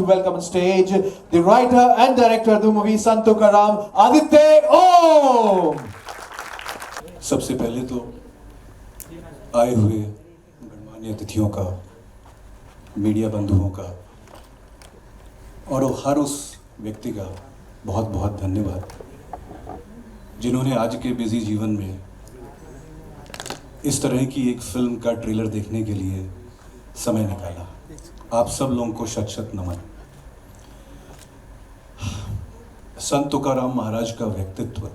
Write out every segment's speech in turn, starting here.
to welcome on stage the writer and director of the movie Sant Tukaram, Aditya Om. सबसे पहले तो आए हुए गणमान्य अतिथियों का, मीडिया बंधुओं का और हर उस व्यक्ति का बहुत बहुत धन्यवाद जिन्होंने आज के बिजी जीवन में इस तरह की एक फिल्म का ट्रेलर देखने के लिए समय निकाला। आप सब लोगों को शत शत नमन। संत तुकाराम महाराज का व्यक्तित्व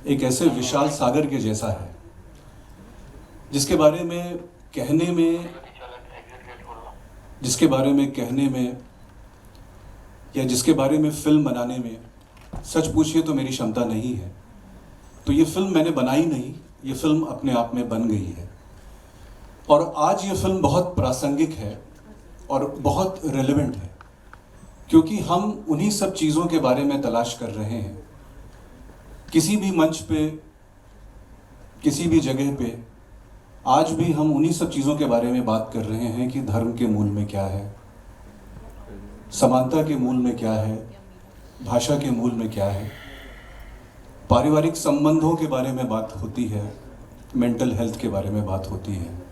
एक ऐसे विशाल सागर के जैसा है जिसके बारे में कहने में या जिसके बारे में फिल्म बनाने में सच पूछिए तो मेरी क्षमता नहीं है। तो ये फिल्म मैंने बनाई नहीं, ये फिल्म अपने आप में बन गई है और आज ये फिल्म बहुत प्रासंगिक है और बहुत रेलेवेंट है क्योंकि हम उन्हीं सब चीज़ों के बारे में तलाश कर रहे हैं। किसी भी मंच पे, किसी भी जगह पे आज भी हम उन्हीं सब चीज़ों के बारे में बात कर रहे हैं कि धर्म के मूल में क्या है, समानता के मूल में क्या है, भाषा के मूल में क्या है, पारिवारिक संबंधों के बारे में बात होती है, मेंटल हेल्थ के बारे में बात होती है।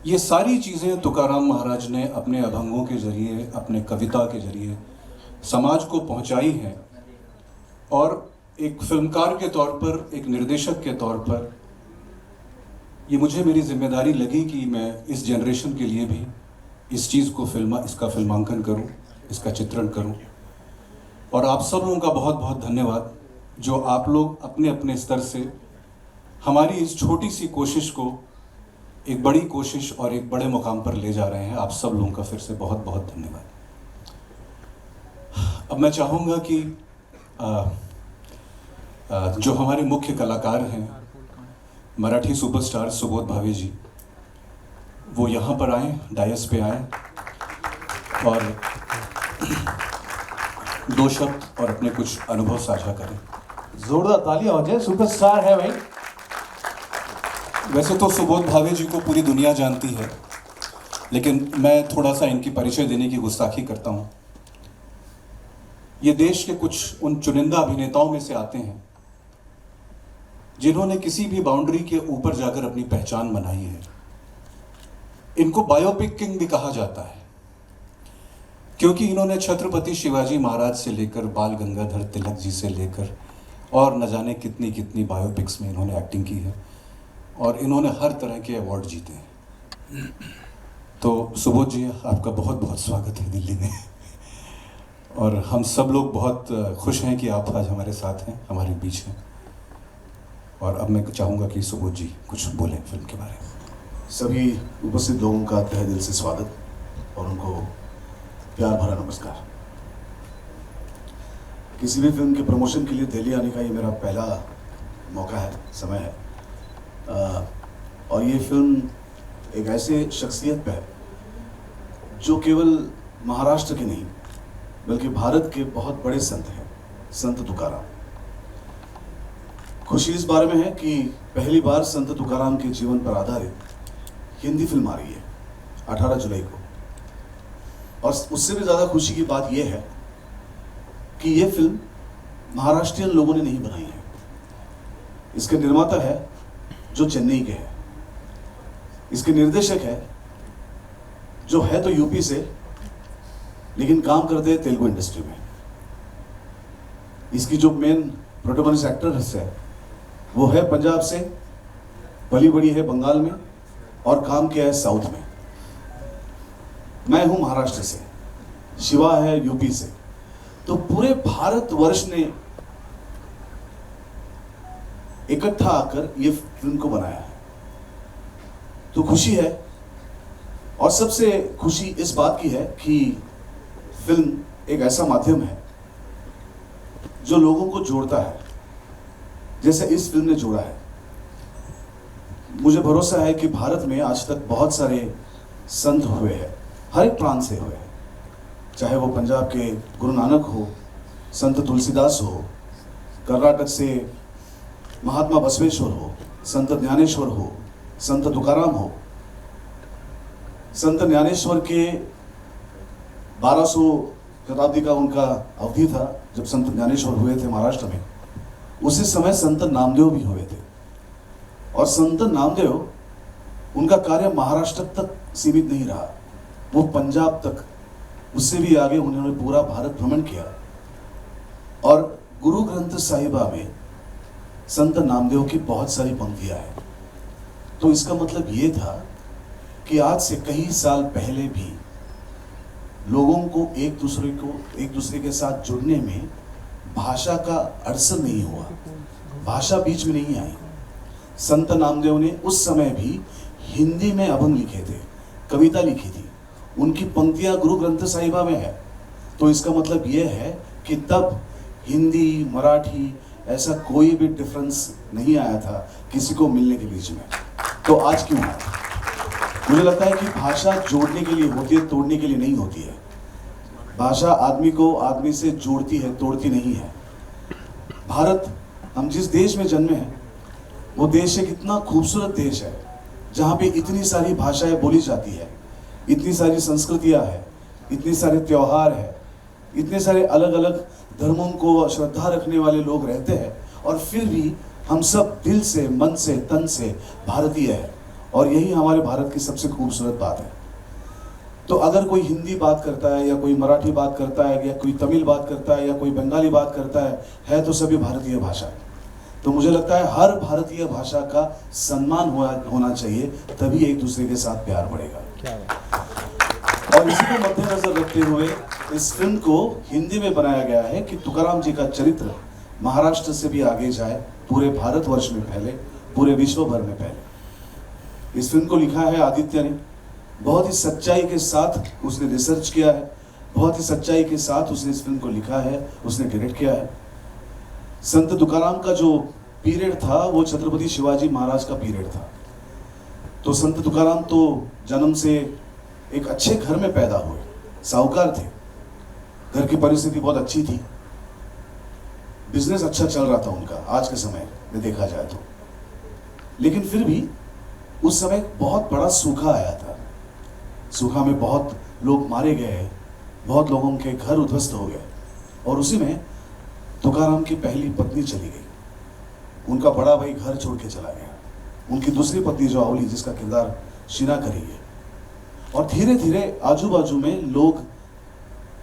ये सारी चीज़ें तुकाराम महाराज ने अपने अभंगों के जरिए, अपने कविता के जरिए समाज को पहुंचाई हैं और एक फिल्मकार के तौर पर, एक निर्देशक के तौर पर ये मुझे मेरी जिम्मेदारी लगी कि मैं इस जनरेशन के लिए भी इस चीज़ को इसका फिल्मांकन करूं, इसका चित्रण करूं। और आप सब लोगों का बहुत बहुत धन्यवाद जो आप लोग अपने अपने स्तर से हमारी इस छोटी सी कोशिश को एक बड़ी कोशिश और एक बड़े मुकाम पर ले जा रहे हैं। आप सब लोगों का फिर से बहुत बहुत धन्यवाद। अब मैं चाहूँगा कि जो हमारे मुख्य कलाकार हैं, मराठी सुपरस्टार सुबोध भावे जी, वो यहाँ पर आएँ, डायस पे आएँ और दो शब्द और अपने कुछ अनुभव साझा करें। जोरदार तालियां हो जाए, सुपरस्टार है भाई। वैसे तो सुबोध भावे जी को पूरी दुनिया जानती है, लेकिन मैं थोड़ा सा इनकी परिचय देने की गुस्ताखी करता हूँ। ये देश के कुछ उन चुनिंदा अभिनेताओं में से आते हैं जिन्होंने किसी भी बाउंड्री के ऊपर जाकर अपनी पहचान बनाई है। इनको बायोपिक किंग भी कहा जाता है क्योंकि इन्होंने छत्रपति शिवाजी महाराज से लेकर बाल गंगाधर तिलक जी से लेकर और न जाने कितनी कितनी बायोपिक्स में इन्होंने एक्टिंग की है और इन्होंने हर तरह के अवार्ड जीते हैं। तो सुबोध जी, आपका बहुत बहुत स्वागत है दिल्ली में और हम सब लोग बहुत खुश हैं कि आप आज हमारे साथ हैं, हमारे बीच हैं। और अब मैं चाहूँगा कि सुबोध जी कुछ बोलें फिल्म के बारे में। सभी उपस्थित लोगों का तहे दिल से स्वागत और उनको प्यार भरा नमस्कार। किसी भी फिल्म के प्रमोशन के लिए दिल्ली आने का ये मेरा पहला मौका है, समय है। और ये फिल्म एक ऐसे शख्सियत पे है जो केवल महाराष्ट्र के नहीं बल्कि भारत के बहुत बड़े संत हैं, संत तुकाराम। खुशी इस बारे में है कि पहली बार संत तुकाराम के जीवन पर आधारित हिंदी फिल्म आ रही है 18 जुलाई को। और उससे भी ज़्यादा खुशी की बात यह है कि यह फिल्म महाराष्ट्रियन लोगों ने नहीं बनाई है। इसके निर्माता है जो चेन्नई के हैं, इसके निर्देशक है जो है तो यूपी से लेकिन काम करते हैं तेलुगु इंडस्ट्री में। इसकी जो मेन प्रोटोगोनिस्ट एक्ट्रेस है वो है पंजाब से, पली बड़ी है बंगाल में और काम किया है साउथ में। मैं हूं महाराष्ट्र से, शिवा है यूपी से। तो पूरे भारतवर्ष ने इकट्ठा आकर ये फिल्म को बनाया है। तो खुशी है और सबसे खुशी इस बात की है कि फिल्म एक ऐसा माध्यम है जो लोगों को जोड़ता है, जैसे इस फिल्म ने जोड़ा है। मुझे भरोसा है कि भारत में आज तक बहुत सारे संत हुए हैं, हर एक प्रांत से हुए हैं, चाहे वो पंजाब के गुरु नानक हो, संत तुलसीदास हो, कर्नाटक से महात्मा बसवेश्वर हो, संत ज्ञानेश्वर हो, संत तुकाराम हो। संत ज्ञानेश्वर के 1200 शताब्दी का उनका अवधि था जब संत ज्ञानेश्वर हुए थे महाराष्ट्र में। उसी समय संत नामदेव भी हुए थे, और संत नामदेव, उनका कार्य महाराष्ट्र तक सीमित नहीं रहा, वो पंजाब तक, उससे भी आगे उन्होंने पूरा भारत भ्रमण किया। और गुरु ग्रंथ साहिबा में संत नामदेव की बहुत सारी पंक्तियां हैं। तो इसका मतलब ये था कि आज से कई साल पहले भी लोगों को एक दूसरे के साथ जुड़ने में भाषा का अड़चन नहीं हुआ, भाषा बीच में नहीं आई। संत नामदेव ने उस समय भी हिंदी में अभंग लिखे थे, कविता लिखी थी, उनकी पंक्तियां गुरु ग्रंथ साहिबा में है। तो इसका मतलब यह है कि तब हिंदी मराठी ऐसा कोई भी डिफरेंस नहीं आया था किसी को मिलने के बीच में। तो आज क्यों है? मुझे लगता है कि भाषा जोड़ने के लिए होती है, तोड़ने के लिए नहीं होती है। भाषा आदमी को आदमी से जोड़ती है, तोड़ती नहीं है। भारत, हम जिस देश में जन्मे हैं, वो देश एक इतना खूबसूरत देश है जहाँ पे इतनी सारी भाषाएं बोली जाती है, इतनी सारी संस्कृतियाँ हैं, इतने सारे त्योहार हैं, इतने सारे अलग अलग धर्मों को श्रद्धा रखने वाले लोग रहते हैं, और फिर भी हम सब दिल से, मन से, तन से भारतीय हैं। और यही हमारे भारत की सबसे खूबसूरत बात है। तो अगर कोई हिंदी बात करता है, या कोई मराठी बात करता है, या कोई तमिल बात करता है, या कोई बंगाली बात करता है तो सभी भारतीय भाषा है। तो मुझे लगता है हर भारतीय भाषा का सम्मान होना चाहिए, तभी एक दूसरे के साथ प्यार बढ़ेगा। और इसी को मद्देनजर रखते हुए इस फिल्म को हिंदी में बनाया गया है कि तुकाराम जी का चरित्र महाराष्ट्र से भी आगे जाए, पूरे भारतवर्ष में फैले, पूरे विश्व भर में फैले। इस फिल्म को लिखा है आदित्य ने, बहुत ही सच्चाई के साथ उसने रिसर्च किया है, बहुत ही सच्चाई के साथ उसने इस फिल्म को लिखा है, उसने डायरेक्ट किया है। संत तुकाराम का जो पीरियड था वो छत्रपति शिवाजी महाराज का पीरियड था। तो संत तुकाराम तो जन्म से एक अच्छे घर में पैदा हुए, साहूकार थे, घर की परिस्थिति बहुत अच्छी थी, बिजनेस अच्छा चल रहा था उनका आज के समय में देखा जाए तो। लेकिन फिर भी उस समय बहुत बड़ा सूखा आया था। सूखा में बहुत लोग मारे गए, बहुत लोगों के घर उद्ध्वस्त हो गए, और उसी में तुकाराम की पहली पत्नी चली गई। उनका बड़ा भाई घर छोड़ के चला गया, उनकी दूसरी पत्नी जो आवली, जिसका किरदार शीना करी है। और धीरे धीरे आजू बाजू में लोग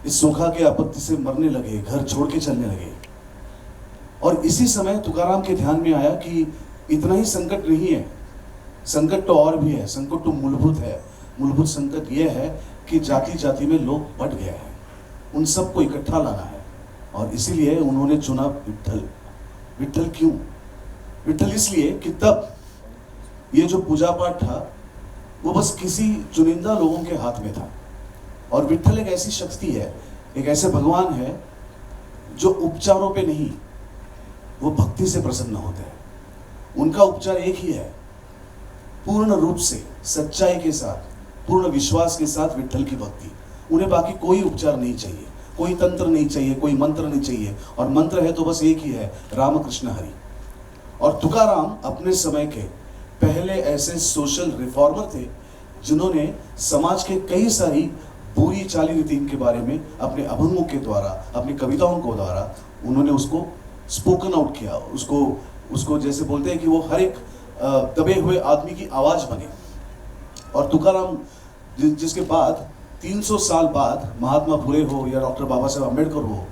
इस सूखा के आपत्ति से मरने लगे, घर छोड़ के चलने लगे। और इसी समय तुकाराम के ध्यान में आया कि इतना ही संकट नहीं है, संकट तो और भी है, संकट तो मूलभूत है। मूलभूत संकट यह है कि जाति जाति में लोग बट गए हैं, उन सबको इकट्ठा लाना है। और इसीलिए उन्होंने चुना विट्ठल। विट्ठल क्यों? विट्ठल इसलिए कि तब ये जो पूजा पाठ था वो बस किसी चुनिंदा लोगों के हाथ में था, और विट्ठल एक ऐसी शक्ति है, एक ऐसे भगवान है जो उपचारों पे नहीं, वो भक्ति से प्रसन्न होते हैं। उनका उपचार एक ही है, पूर्ण रूप से सच्चाई के साथ, पूर्ण विश्वास के साथ विट्ठल की भक्ति। उन्हें बाकी कोई उपचार नहीं चाहिए, कोई तंत्र नहीं चाहिए, कोई मंत्र नहीं चाहिए, और मंत्र है तो बस एक ही है, राम कृष्ण हरि। और तुकाराम अपने समय के पहले ऐसे सोशल रिफॉर्मर थे जिन्होंने समाज के कई सारी बुरी चाली रीति के बारे में अपने अभंगों के द्वारा, अपनी कविताओं को द्वारा उन्होंने उसको स्पोकन आउट किया। उसको जैसे बोलते हैं कि वो हर एक दबे हुए आदमी की आवाज बने। और तुकाराम जिसके बाद 300 साल बाद महात्मा फुले हो या डॉक्टर बाबा साहेब अम्बेडकर हो,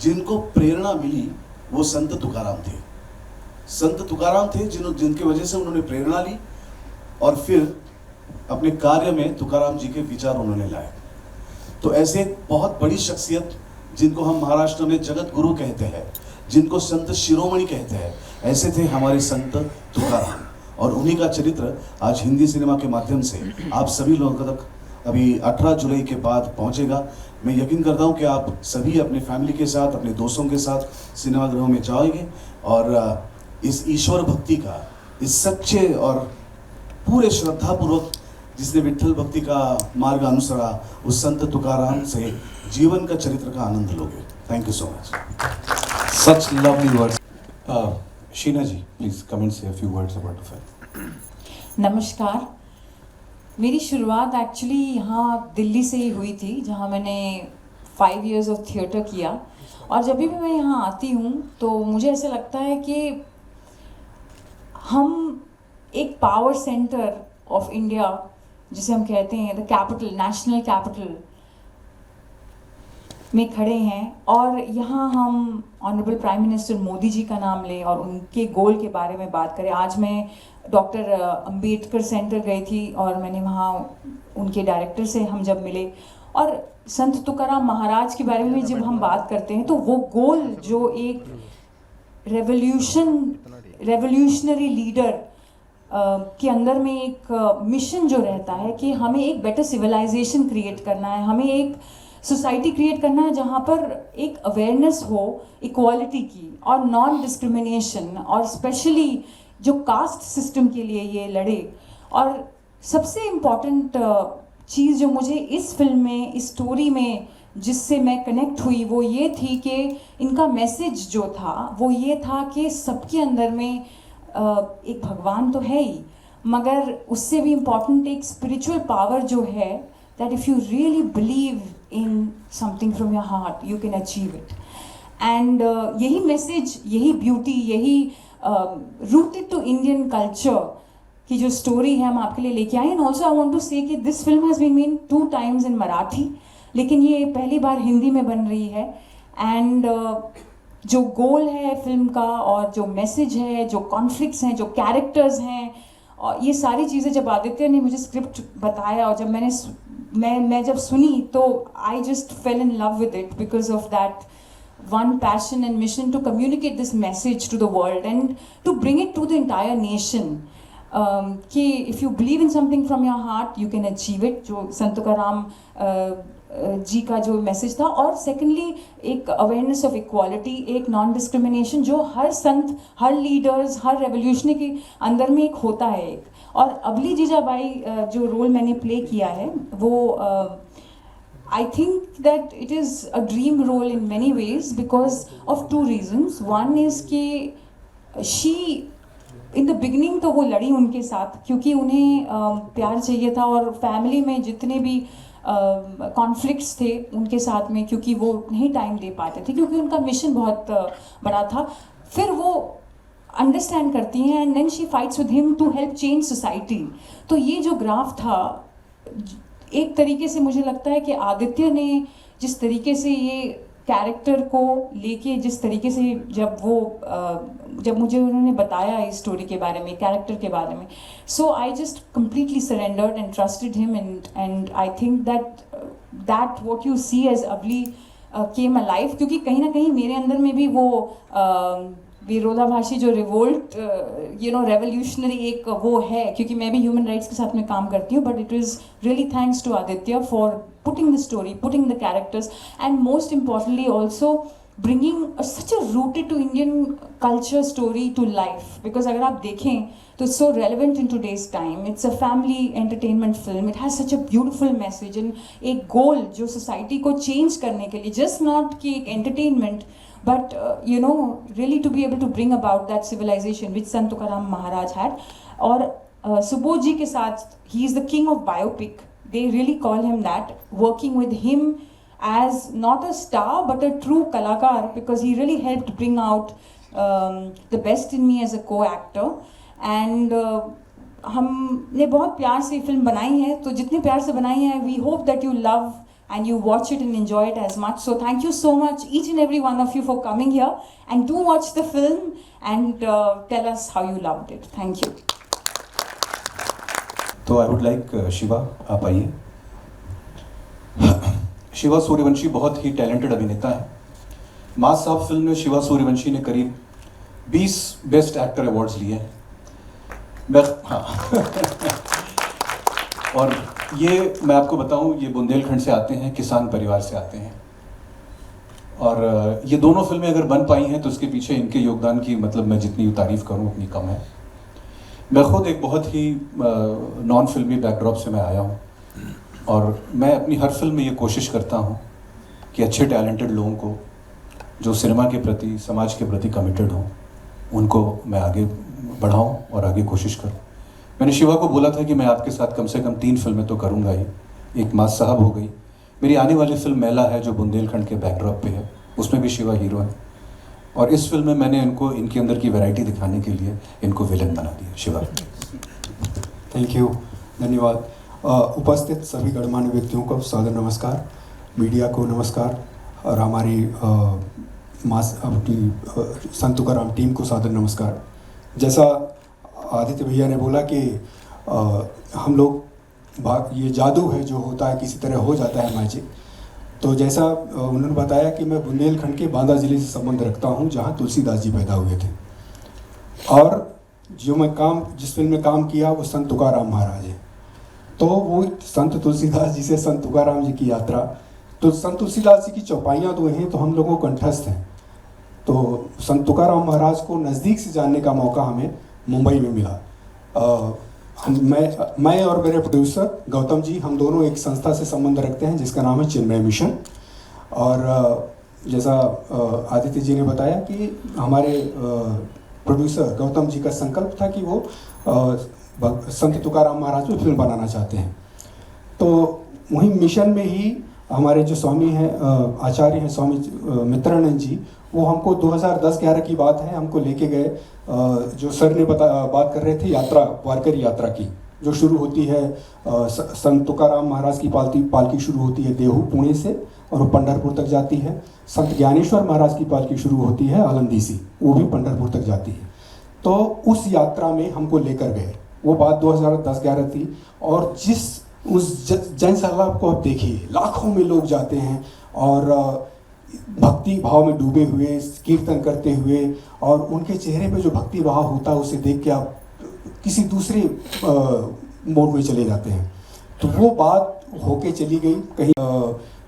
जिनको प्रेरणा मिली वो संत तुकाराम थे। संत तुकाराम थे जिनकी वजह से उन्होंने प्रेरणा ली, और फिर अपने कार्य में तुकाराम जी के विचार उन्होंने लाए। तो ऐसे बहुत बड़ी शख्सियत जिनको हम महाराष्ट्र में जगत गुरु कहते हैं, जिनको संत शिरोमणि कहते हैं, ऐसे थे हमारे संत तुकाराम। और उन्हीं का चरित्र आज हिंदी सिनेमा के माध्यम से आप सभी लोगों तक अभी 18 जुलाई के बाद पहुंचेगा। मैं यकीन करता हूं कि आप सभी अपने फैमिली के साथ, अपने दोस्तों के साथ सिनेमागृहों में जाओगे, और इस ईश्वर भक्ति का, इस सच्चे और पूरे श्रद्धापूर्वक जिसने विट्ठल भक्ति का मार्ग अनुसरा, उस संत तुकाराम से जीवन का चरित्र का आनंद लोगे। Thank you so much. Such lovely words. Sheena ji, please come and say a few words about the film. नमस्कार। मेरी शुरुआत एक्चुअली यहाँ दिल्ली से ही हुई थी, जहाँ मैंने 5 years ऑफ थिएटर किया। और जब भी मैं यहाँ आती हूँ तो मुझे ऐसा लगता है कि हम एक पावर सेंटर ऑफ इंडिया, जिसे हम कहते हैं द कैपिटल, नेशनल कैपिटल में खड़े हैं। और यहाँ हम honourable prime minister Modi ji का नाम लें और उनके गोल के बारे में बात करें। आज मैं डॉक्टर अंबेडकर सेंटर गई थी और मैंने वहाँ उनके डायरेक्टर से हम जब मिले, और संत तुकाराम महाराज के बारे में जब हम बात करते हैं तो वो गोल जो एक रेवोल्यूशनरी लीडर के अंदर में एक मिशन जो रहता है कि हमें एक बेटर सिविलाइजेशन क्रिएट करना है, हमें एक सोसाइटी क्रिएट करना है जहाँ पर एक अवेयरनेस हो इक्वालिटी की और नॉन डिस्क्रिमिनेशन, और स्पेशली जो कास्ट सिस्टम के लिए ये लड़े। और सबसे इम्पॉर्टेंट चीज़ जो मुझे इस फिल्म में, इस स्टोरी में जिससे मैं कनेक्ट हुई, वो ये थी कि इनका मैसेज जो था वो ये था कि सबके अंदर में एक भगवान तो है ही, मगर उससे भी इम्पॉर्टेंट एक स्पिरिचुअल पावर जो है, that if you really believe in something from your heart you can achieve it. And यही मैसेज, यही ब्यूटी, यही रूटेड टू इंडियन कल्चर की जो स्टोरी है हम आपके लिए लेके आए। And also I want to say कि this film has been made 2 times in Marathi, लेकिन ये पहली बार हिंदी में बन रही है। एंड जो गोल है फिल्म का और जो मैसेज है, जो कॉन्फ्लिक्ट्स हैं, जो कैरेक्टर्स हैं, और ये सारी चीज़ें जब आदित्य ने मुझे स्क्रिप्ट बताया और जब मैं जब सुनी तो I just fail in love with it because of that one passion and mission to communicate this message to the world and to bring it to the entire nation. कि if you believe in something from your heart you can achieve it, जो संत तुकाराम जी का जो message था। और secondly एक awareness of equality, एक non discrimination जो हर संत, हर leaders, हर revolution के अंदर में एक होता है एक। और अबली जीजाबाई जो रोल मैंने प्ले किया है वो I think that it is a dream role in many ways because of 2 reasons. One is कि she in the beginning तो वो लड़ी उनके साथ क्योंकि उन्हें प्यार चाहिए था, और फैमिली में जितने भी कॉन्फ्लिक्ट्स थे उनके साथ में, क्योंकि वो नहीं टाइम दे पाते थे क्योंकि उनका मिशन बहुत बड़ा था। फिर वो अंडरस्टैंड करती हैं and then she fights with him to help change society. तो ये जो ग्राफ था, एक तरीके से मुझे लगता है कि आदित्य ने जिस तरीके से ये कैरेक्टर को लेके, जिस तरीके से जब मुझे उन्होंने बताया इस स्टोरी के बारे में, कैरेक्टर के बारे में, so I just completely surrendered and trusted him and I think that what you see as अबली केम अलाइव, क्योंकि कहीं ना कहीं मेरे अंदर में भी वो विरोधाभासी जो रिवोल्ट रेवोल्यूशनरी एक वो है, क्योंकि मैं भी ह्यूमन राइट्स के साथ में काम करती हूँ। But it is really thanks to Aditya for putting the story, putting the characters, and most importantly also bringing such a rooted to Indian culture story to life. Because अगर आप देखें तो it's so relevant in today's time. It's a family entertainment film, it has such a beautiful message and एक goal जो society को change करने के लिए, जस्ट नॉट कि एक entertainment, but really to be able to bring about that civilization which Sant Tukaram Maharaj had. और सुबोध जी के साथ, he is the king of biopic, they really call him that, working with him as not a star but a true kalakar because he really helped bring out the best in me as a co-actor. And हमने बहुत प्यार से film बनाई है, तो जितने प्यार से बनाई है, we hope that you love and you watch it and enjoy it as much. So thank you so much, each and every one of you, for coming here, and do watch the film and tell us how you loved it. Thank you. तो I would like Shiva, आप आइए। शिवा सूर्यवंशी बहुत ही talented अभिनेता है। मास साहब film में शिवा सूर्यवंशी ने करीब 20 बेस्ट एक्टर अवार्ड्स लिए हैं। और ये मैं आपको बताऊं, ये बुंदेलखंड से आते हैं, किसान परिवार से आते हैं, और ये दोनों फिल्में अगर बन पाई हैं तो उसके पीछे इनके योगदान की, मतलब मैं जितनी तारीफ़ करूं उतनी कम है। मैं खुद एक बहुत ही नॉन फिल्मी बैकड्रॉप से मैं आया हूं, और मैं अपनी हर फिल्म में ये कोशिश करता हूं कि अच्छे टैलेंटेड लोगों को, जो सिनेमा के प्रति, समाज के प्रति कमिटेड हों, उनको मैं आगे बढ़ाऊं और आगे कोशिश करूं। मैंने शिवा को बोला था कि मैं आपके साथ कम से कम 3 फिल्में तो करूँगा ही। एक माँ साहब हो गई, मेरी आने वाली फिल्म मेला है जो बुंदेलखंड के बैकड्रॉप पे है, उसमें भी शिवा हीरो है, और इस फिल्म में मैंने इनको इनके अंदर की वैरायटी दिखाने के लिए इनको विलन बना दिया। शिवा। थैंक यू, धन्यवाद। उपस्थित सभी गणमान्य व्यक्तियों को सादर नमस्कार, मीडिया को नमस्कार, और हमारी अपनी संत तुकाराम टीम को सादर नमस्कार। जैसा आदित्य भैया ने बोला कि हम लोग ये जादू है जो होता है किसी तरह हो जाता है मैजिक, तो जैसा उन्होंने बताया कि मैं बुंदेलखंड के बांदा ज़िले से संबंध रखता हूं जहां तुलसीदास जी पैदा हुए थे, और जो मैं जिस फिल्म में काम किया वो संत तुकाराम महाराज है। तो वो संत तुलसीदास जी से संत तुकाराम जी की यात्रा, तो संत तुलसीदास जी की चौपाइयाँ तो हैं तो हम लोगों को कंठस्थ हैं। तो संत तुकाराम महाराज को नज़दीक से जानने का मौका हमें मुंबई में मिला। मैं और मेरे प्रोड्यूसर गौतम जी, हम दोनों एक संस्था से संबंध रखते हैं जिसका नाम है चिन्मय मिशन। और जैसा आदित्य जी ने बताया कि हमारे प्रोड्यूसर गौतम जी का संकल्प था कि वो संत तुकाराम महाराज पे फिल्म बनाना चाहते हैं। तो वहीं मिशन में ही हमारे जो स्वामी हैं, आचार्य हैं स्वामी मित्रानंद जी, वो हमको 2010-11 की बात है, हमको लेके गए। जो सर ने बात कर रहे थे यात्रा, वारकरी यात्रा की, जो शुरू होती है संत तुकाराम महाराज की पालकी शुरू होती है देहू पुणे से और वो पंढरपुर तक जाती है। संत ज्ञानेश्वर महाराज की पालकी शुरू होती है आलंदी से, वो भी पंढरपुर तक जाती है। तो उस यात्रा में हमको लेकर गए, वो बात 2010-11 थी। और उस जनसैलाब को आप देखिए, लाखों में लोग जाते हैं और भक्ति भाव में डूबे हुए, कीर्तन करते हुए, और उनके चेहरे पे जो भक्ति भाव होता है उसे देख के आप किसी दूसरे मोड में चले जाते हैं। तो वो बात होके चली गई, कहीं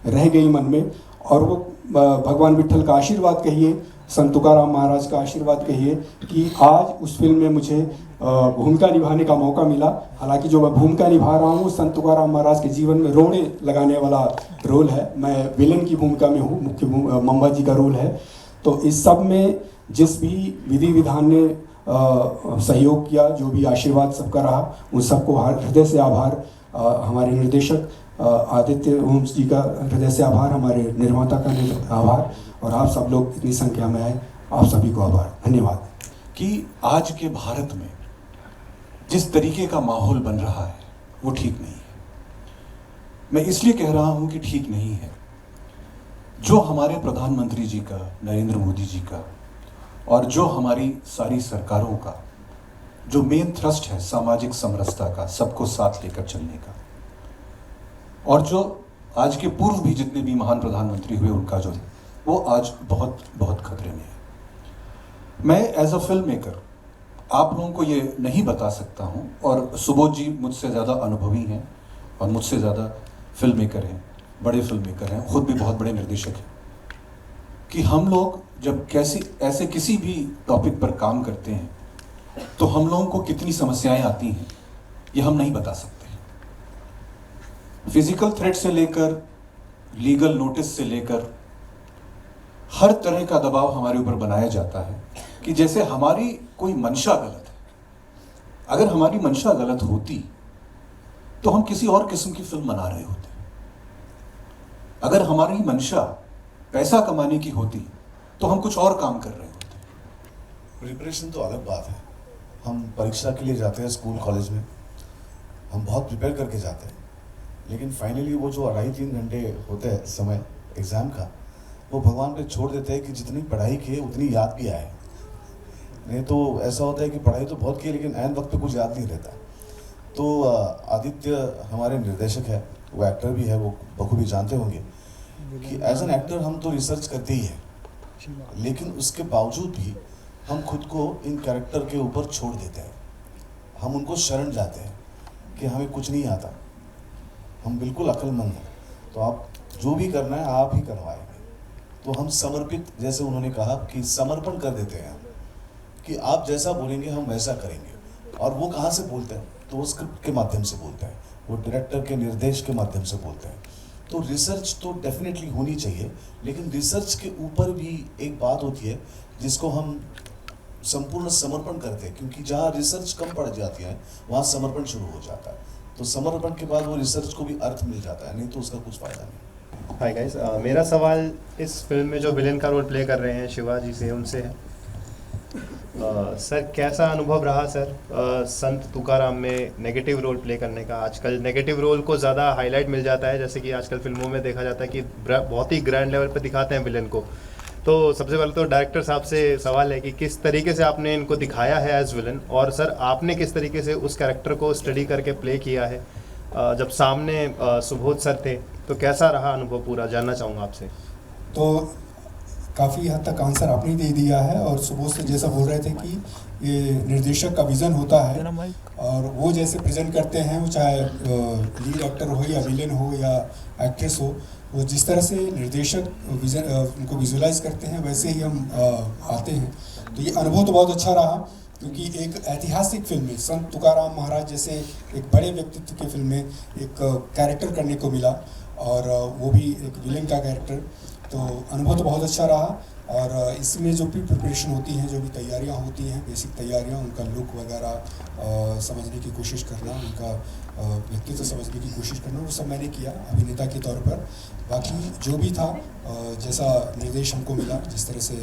रह गई मन में, और वो भगवान विट्ठल का आशीर्वाद कहिए, संत तुकाराम महाराज का आशीर्वाद कहिए कि आज उस फिल्म में मुझे भूमिका निभाने का मौका मिला। हालांकि जो मैं भूमिका निभा रहा हूँ संत तुकाराम महाराज के जीवन में रोने लगाने वाला रोल है, मैं विलन की भूमिका में हूँ, मुख्य मम्बा जी का रोल है। तो इस सब में जिस भी विधि विधान ने सहयोग किया, जो भी आशीर्वाद सबका रहा, उन सबको हृदय से आभार। हमारे निर्देशक आदित्य ओम जी का हृदय से आभार, हमारे निर्माता का आभार, और आप सब लोग इतनी संख्या में आए, आप सभी को आभार, धन्यवाद। कि आज के भारत में जिस तरीके का माहौल बन रहा है वो ठीक नहीं है। मैं इसलिए कह रहा हूं कि ठीक नहीं है। जो हमारे प्रधानमंत्री जी का, नरेंद्र मोदी जी का, और जो हमारी सारी सरकारों का जो मेन थ्रस्ट है सामाजिक समरसता का, सबको साथ लेकर चलने का, और जो आज के पूर्व भी जितने भी महान प्रधानमंत्री हुए उनका जो है वो आज बहुत बहुत खतरे में है। मैं एज अ फिल्म मेकर आप लोगों को ये नहीं बता सकता हूँ, और सुबोध जी मुझसे ज़्यादा अनुभवी हैं और मुझसे ज़्यादा फिल्म मेकर हैं, बड़े फिल्म मेकर हैं, खुद भी बहुत बड़े निर्देशक हैं, कि हम लोग जब ऐसे किसी भी टॉपिक पर काम करते हैं तो हम लोगों को कितनी समस्याएं आती हैं ये हम नहीं बता सकते। फिजिकल थ्रेट से लेकर लीगल नोटिस से लेकर हर तरह का दबाव हमारे ऊपर बनाया जाता है कि जैसे हमारी कोई मंशा गलत है। अगर हमारी मंशा गलत होती तो हम किसी और किस्म की फिल्म बना रहे होते। अगर हमारी मंशा पैसा कमाने की होती तो हम कुछ और काम कर रहे होते। प्रिपरेशन तो अलग बात है। हम परीक्षा के लिए जाते हैं स्कूल कॉलेज में, हम बहुत प्रिपेयर करके जाते हैं, लेकिन फाइनली वो जो 2.5-3 घंटे होते हैं समय एग्ज़ाम का, वो भगवान पे छोड़ देते हैं कि जितनी पढ़ाई की उतनी याद भी आए। नहीं तो ऐसा होता है कि पढ़ाई तो बहुत की लेकिन ऐन वक्त पे कुछ याद नहीं रहता। तो आदित्य हमारे निर्देशक है, वो एक्टर भी है, वो बखूबी जानते होंगे कि एज एन एक्टर हम तो रिसर्च करते ही हैं, लेकिन उसके बावजूद भी हम खुद को इन कैरेक्टर के ऊपर छोड़ देते हैं। हम उनको शरण जाते हैं कि हमें कुछ नहीं आता, हम बिल्कुल अक्लमंद हैं, तो आप जो भी करना है आप ही करवाएंगे। तो हम समर्पित, जैसे उन्होंने कहा कि समर्पण कर देते हैं हम, कि आप जैसा बोलेंगे हम वैसा करेंगे। और वो कहाँ से बोलते हैं? तो वो स्क्रिप्ट के माध्यम से बोलते हैं, वो डायरेक्टर के निर्देश के माध्यम से बोलते हैं। तो रिसर्च तो डेफिनेटली होनी चाहिए, लेकिन रिसर्च के ऊपर भी एक बात होती है जिसको हम संपूर्ण समर्पण करते हैं, क्योंकि जहाँ रिसर्च कम पड़ जाती है वहाँ समर्पण शुरू हो जाता है। तो समर्पण के बाद वो रिसर्च को भी अर्थ मिल जाता है, नहीं तो उसका कुछ फायदा नहीं। हाय गाइस, मेरा सवाल इस फिल्म में जो विलेन का रोल प्ले कर रहे हैं शिवाजी से, उनसे है। सर कैसा अनुभव रहा सर संत तुकाराम में नेगेटिव रोल प्ले करने का? आजकल नेगेटिव रोल को ज़्यादा हाईलाइट मिल जाता है, जैसे कि आजकल फिल्मों में देखा जाता है कि बहुत ही ग्रैंड लेवल पे दिखाते हैं विलेन को। तो सबसे पहले तो डायरेक्टर साहब से सवाल है कि किस तरीके से आपने इनको दिखाया है एज विलन, और सर आपने किस तरीके से उस कैरेक्टर को स्टडी करके प्ले किया है? जब सामने सुबोध सर थे तो कैसा रहा अनुभव पूरा, जानना चाहूँगा आपसे। तो काफ़ी हद तक आंसर आपने दे दिया है, और सुबोध से जैसा बोल रहे थे कि ये निर्देशक का विज़न होता है और वो जैसे प्रेजेंट करते हैं, वो चाहे लीड एक्टर हो या विलेन हो या एक्ट्रेस हो, वो जिस तरह से निर्देशक विज़न उनको विजुलाइज करते हैं वैसे ही हम आते हैं। तो ये अनुभव तो बहुत अच्छा रहा, क्योंकि एक ऐतिहासिक फिल्म में संत तुकाराम महाराज जैसे एक बड़े व्यक्तित्व की फिल्म में एक कैरेक्टर करने को मिला, और वो भी एक विलेन का कैरेक्टर। तो अनुभव तो बहुत अच्छा रहा, और इसमें जो भी प्रिपरेशन होती हैं, जो भी तैयारियां होती हैं, बेसिक तैयारियां, उनका लुक वगैरह समझने की कोशिश करना, उनका व्यक्तित्व समझने की कोशिश करना, वो सब मैंने किया अभिनेता के तौर पर। बाकी जो भी था, जैसा निर्देश हमको मिला, जिस तरह से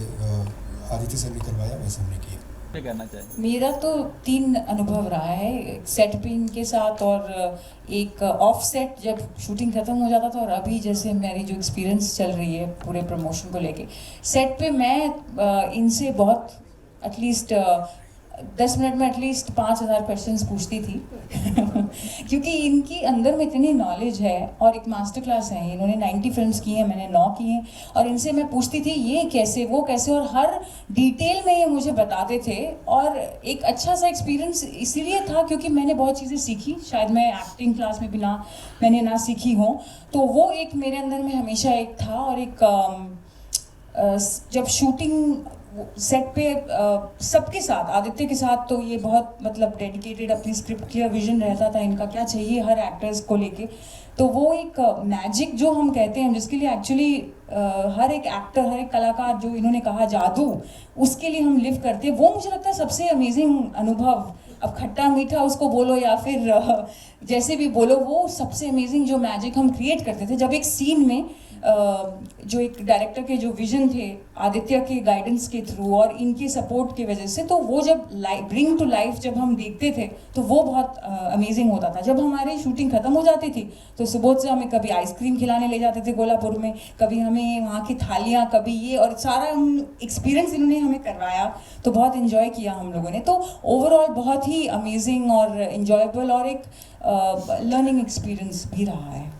आदित्य सर ने करवाया, वैसे हमने किया। करना चाहिए। मेरा तो 3 अनुभव रहा है, एक सेट पे इनके साथ, और एक ऑफ सेट जब शूटिंग खत्म हो जाता था, और अभी जैसे मेरी जो एक्सपीरियंस चल रही है पूरे प्रमोशन को लेके। सेट पे मैं इनसे बहुत एटलीस्ट 10 मिनट में एटलीस्ट 5000 क्वेश्चंस पूछती थी क्योंकि इनकी अंदर में इतनी नॉलेज है, और एक मास्टर क्लास है। इन्होंने 90 फिल्म्स की हैं, मैंने 9 की हैं, और इनसे मैं पूछती थी ये कैसे, वो कैसे, और हर डिटेल में ये मुझे बताते थे। और एक अच्छा सा एक्सपीरियंस इसीलिए था क्योंकि मैंने बहुत चीज़ें सीखी, शायद मैं एक्टिंग क्लास में भी मैंने ना सीखी हो। तो वो एक मेरे अंदर में हमेशा एक था। और एक जब शूटिंग सेट पे सबके साथ, आदित्य के साथ, तो ये बहुत मतलब डेडिकेटेड, अपनी स्क्रिप्ट क्लियर विजन रहता था इनका क्या चाहिए हर एक्टर्स को लेके। तो वो एक मैजिक जो हम कहते हैं, जिसके लिए एक्चुअली हर एक एक्टर, हर एक कलाकार, जो इन्होंने कहा जादू, उसके लिए हम लिव करते हैं। वो मुझे लगता है सबसे अमेजिंग अनुभव। अब खट्टा मीठा उसको बोलो या फिर जैसे भी बोलो, वो सबसे अमेजिंग जो मैजिक हम क्रिएट करते थे जब एक सीन में जो एक डायरेक्टर के जो विजन थे, आदित्य के गाइडेंस के थ्रू और इनके सपोर्ट की वजह से, तो वो जब ब्रिंग टू लाइफ जब हम देखते थे तो वो बहुत अमेजिंग होता था। जब हमारी शूटिंग खत्म हो जाती थी तो सुबोध से हमें कभी आइसक्रीम खिलाने ले जाते थे कोल्हापुर में, कभी हमें वहाँ की थालियाँ, कभी ये, और सारा एक्सपीरियंस इन्होंने हमें करवाया। तो बहुत इन्जॉय किया हम लोगों ने। तो ओवरऑल बहुत ही अमेजिंग और इन्जॉयबल और एक लर्निंग एक्सपीरियंस भी रहा है।